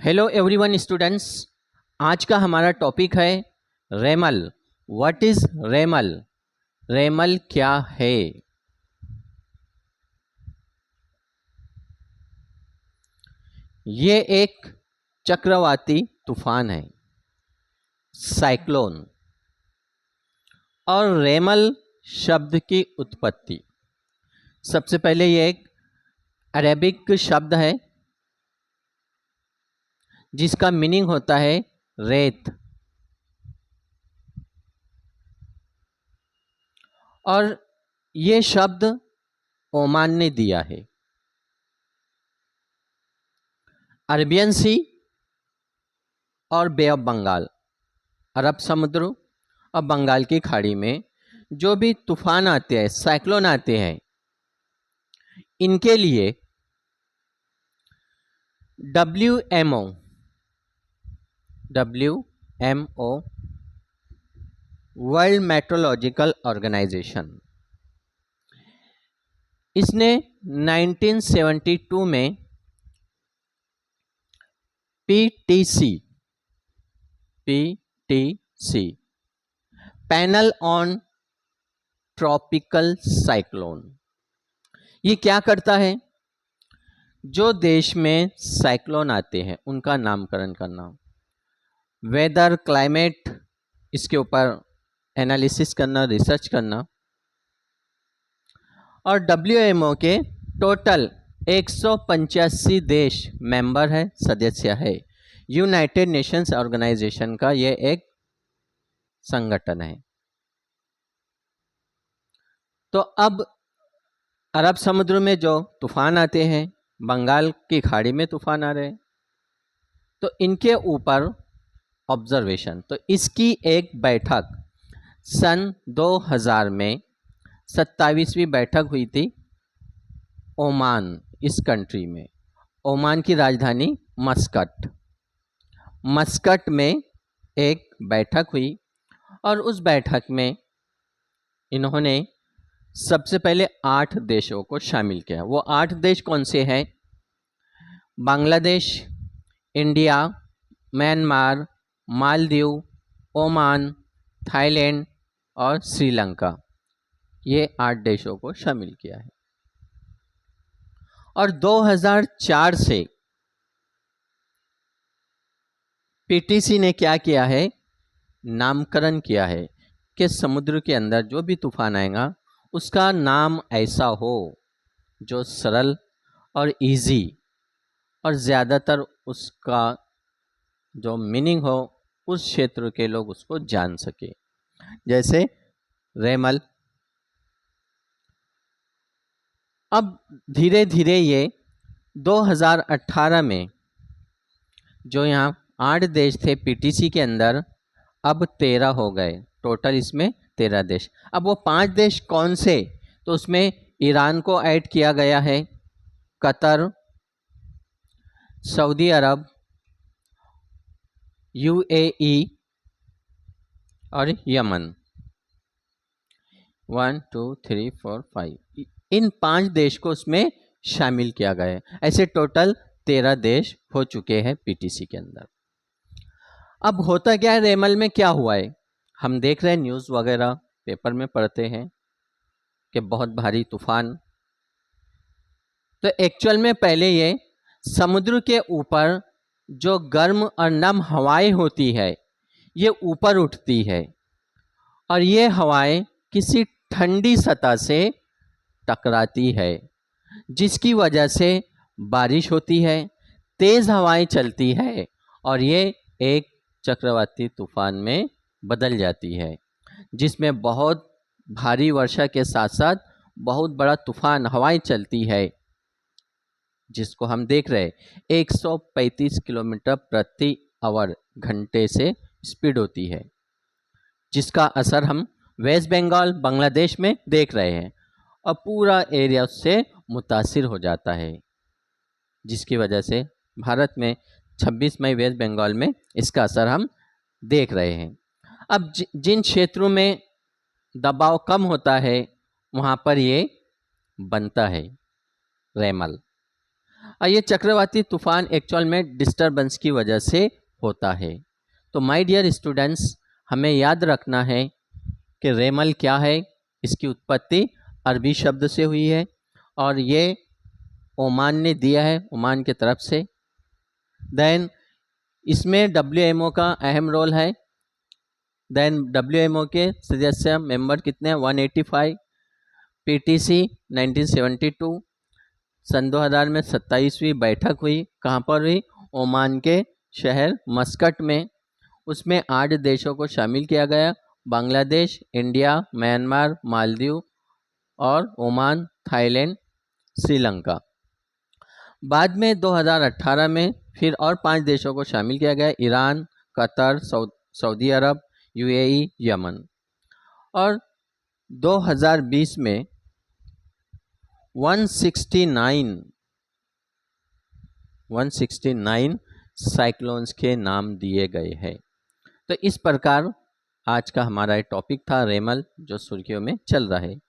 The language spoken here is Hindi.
Hello everyone students. आज का हमारा टॉपिक है रेमल। What is रेमल? रेमल क्या है? ये एक चक्रवाती तूफान है, साइक्लोन। और रेमल शब्द की उत्पत्ति, सबसे पहले ये एक अरेबिक शब्द है जिसका मीनिंग होता है रेत। और ये शब्द ओमान ने दिया है। अरबियन सी और बे ऑफ बंगाल, अरब समुद्र और बंगाल की खाड़ी में जो भी तूफान आते हैं, साइक्लोन आते हैं, इनके लिए WMO वर्ल्ड मेट्रोलॉजिकल ऑर्गेनाइजेशन, इसने 1972 में PTC panel on tropical cyclone, ये क्या करता है? जो देश में साइक्लोन आते हैं उनका नामकरण करना, वेदर, क्लाइमेट, इसके ऊपर एनालिसिस करना, रिसर्च करना। और WMO के टोटल 185 देश मेंबर है, सदस्य है। यूनाइटेड नेशंस ऑर्गेनाइजेशन का ये एक संगठन है। तो अब अरब समुद्र में जो तूफान आते हैं, बंगाल की खाड़ी में तूफान आ रहे हैं, तो इनके ऊपर ऑब्जर्वेशन, तो इसकी एक बैठक सन 2000 में 27वीं बैठक हुई थी ओमान, इस कंट्री में। ओमान की राजधानी मस्कट में एक बैठक हुई। और उस बैठक में इन्होंने सबसे पहले 8 देशों को शामिल किया। वो 8 देश कौन से हैं? Bangladesh, India, Myanmar, Maldives, Oman, Thailand और श्रीलंका, ये 8 देशों को शामिल किया है। और 2004 से PTC ने क्या किया है? नामकरण किया है कि समुद्र के अंदर जो भी तूफान आएगा उसका नाम ऐसा हो जो सरल और इजी, और ज़्यादातर उसका जो मीनिंग हो उस क्षेत्र के लोग उसको जान सके, जैसे रेमल। अब धीरे धीरे ये 2018 में जो यहाँ 8 देश थे PTC के अंदर, अब 13 हो गए टोटल, इसमें 13 देश। अब वो 5 देश कौन से? तो उसमें ईरान को ऐड किया गया है, कतर, सऊदी अरब, UAE और यमन। 1 2 3 4 5, इन 5 देश को उसमें शामिल किया गया है। ऐसे टोटल 13 देश हो चुके हैं PTC के अंदर। अब होता क्या है, रेमल में क्या हुआ है? हम देख रहे हैं, न्यूज़ वगैरह पेपर में पढ़ते हैं कि बहुत भारी तूफान। तो एक्चुअल में पहले ये समुद्र के ऊपर जो गर्म और नम हवाएं होती है, ये ऊपर उठती है और ये हवाएं किसी ठंडी सतह से टकराती है, जिसकी वजह से बारिश होती है, तेज़ हवाएं चलती है और ये एक चक्रवाती तूफान में बदल जाती है, जिसमें बहुत भारी वर्षा के साथ साथ बहुत बड़ा तूफान हवाएं चलती है, जिसको हम देख रहे हैं 135 किलोमीटर प्रति आवर घंटे से स्पीड होती है, जिसका असर हम वेस्ट बंगाल, बांग्लादेश में देख रहे हैं और पूरा एरिया उससे मुतासिर हो जाता है, जिसकी वजह से भारत में 26 मई वेस्ट बंगाल में इसका असर हम देख रहे हैं। अब जिन क्षेत्रों में दबाव कम होता है वहाँ पर ये बनता है रेमल। और ये चक्रवाती तूफान एक्चुअल में डिस्टरबेंस की वजह से होता है। तो माय डियर स्टूडेंट्स, हमें याद रखना है कि रेमल क्या है। इसकी उत्पत्ति अरबी शब्द से हुई है और ये ओमान ने दिया है, ओमान की तरफ से। देन इसमें WMO का अहम रोल है। देन WMO के सदस्य मेंबर कितने हैं? 185। PTC 1972 सन 2000 में 27वीं बैठक हुई। कहाँ पर हुई? ओमान के शहर मस्कट में। उसमें 8 देशों को शामिल किया गया, बांग्लादेश, इंडिया, म्यांमार, मालदीव और ओमान, थाईलैंड, श्रीलंका। बाद में 2018 में फिर और 5 देशों को शामिल किया गया, ईरान, कतर, सऊदी अरब, UAE, यमन। और 2020 में 169 साइक्लोन्स के नाम दिए गए हैं। तो इस प्रकार आज का हमारा टॉपिक था रेमल, जो सुर्खियों में चल रहा है।